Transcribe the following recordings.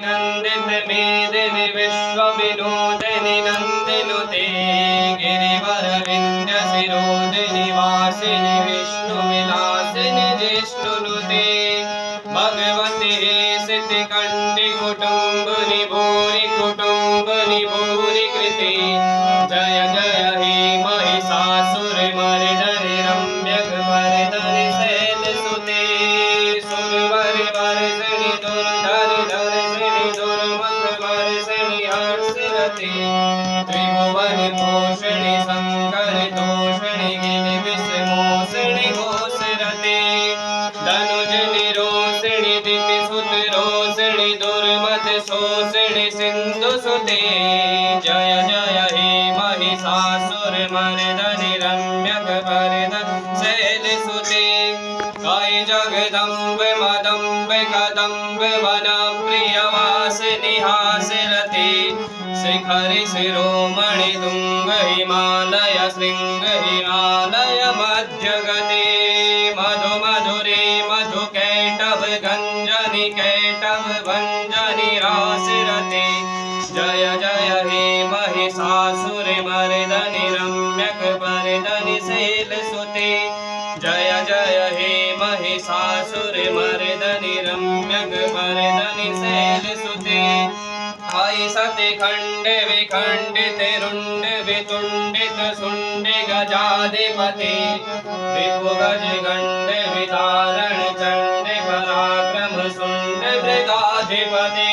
नंदित मेदिनि विश्व विनोदिनि नंदिनुते गिरिवर विंध्य शिरोदिनि वासिनि विष्णु विलासिनि जिष्णुनुते भगवती सिद्धि कंठी कुटुंबनि भूरि कृति जय जय हे महिषासुर मर्दनि रम्यक मर्दनि शैलसुते सुरवर वर्षिणि दुर्धर त्रिभुवन पोषणि शंकर तोषणि गिरि विषमोषणि घोषरते धनुज निरोषणि दिति सुत रोषणि दुर्मद शोषणि सिंधु सुते जय जय हे महिषासुर मर्दनि रम्यक मर्दनि शैलसुते जय जगदम्ब मदम्ब कदम्ब वन प्रियवासिनि हासरते शिखरि शिरोमणि तुंग हिमालय शृंग हिमालय मध्यगते मधु मधुरे मधु कैटभ गंजनि कैटभ भंजनि रासिरते जय जय हे महिषासुर मर्दनि रम्यक मर्दनि शैलसुते जय जय हे महिषासुर मर्दनि रम्यक मर्दनि शैलसुते आई सति खंड विखंडित रुंड वितुंडित सुंड गजाधिपति विभु गज गंड विदारण चंड पराक्रम सुंड मृगाधिपति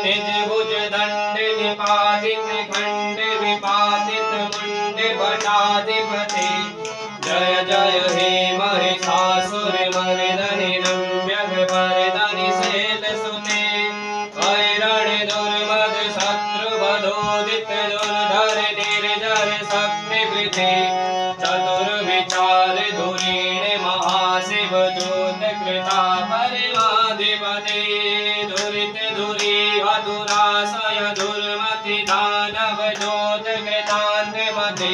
निज भुज दंड निपातित खंड विपातित मुंड बटाधिपति जय जय हे महिषासुर मर्दनि रम्यक मर्दनि शैलसुते ऐरण दुर्मद शत्रु बधोदित दुर्धर निर्जर शक्तिवृते चतुर विचार धुरीण महाशिव दूत कृता परिवाधिपते दुरित धुरी अधुराशय दुर्मति दानव जोत कृतांत मते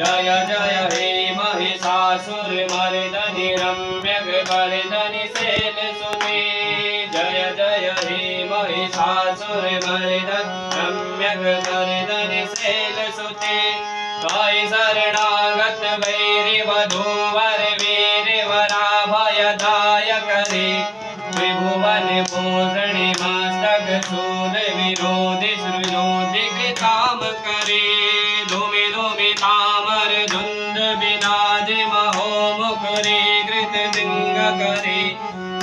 जय जय हे महिषासुर मर्दनि रम्यक मर्दनि शैलसुते जय जय हे महिषासुर मर्दनि रम्यक मर्दनि शैलसुते जय शरणागत वैरि वधूवर वीर वराभयदायक रे त्रिभुवन भूषणि मस्तक शूल विरोधि सृजोधि कृताम करे धूमि धूमि तामर धुंद बिनाद महो मुखरे कृत दिंग करे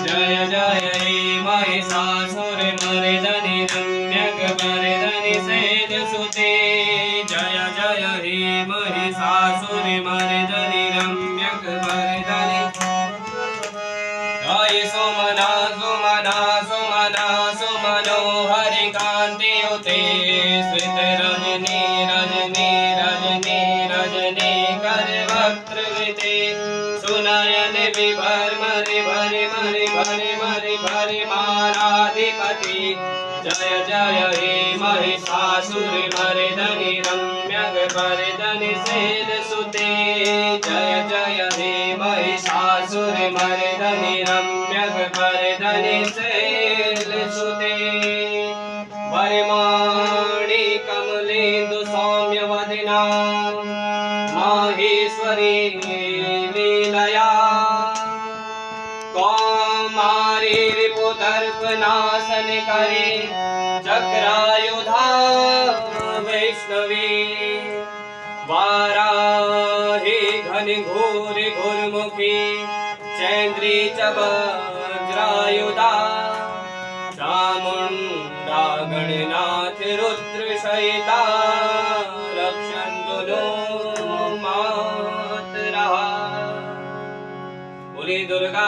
जय जय हे महिषासुर मर्दनि रम्यक मर्दनि शैलसुते जय जय हे महिषासुर मर्दनि रम्यक मर्दनि जय सुमना सुमना सुमना सुमनो हरि कांति उते स्मित रजनी रजनी रजनी रजनी कर वक्त्र विते सुनयन विभर मरि भरि मरि भरि मरि भरि माराधिपति जय जय हे महिषासुर मर्दनि रम्यक मर्दनि शैलसुते जय जय हे महिषासुर मर्दनि रम्यक मर्दनि शैलसुते वरमाणि कमलेन्दु सौम्य वदना माहेश्वरी लीलया कौमारी रिपुदर्प नाशन करे चक्रायुधा वैष्णवी वाराही घन घोर घोरमुखी चैन्द्री च वज्रायुधा चामुंडा गणनाथ रुद्र सहिता रक्षन्तु नो मातरः बोली दुर्गा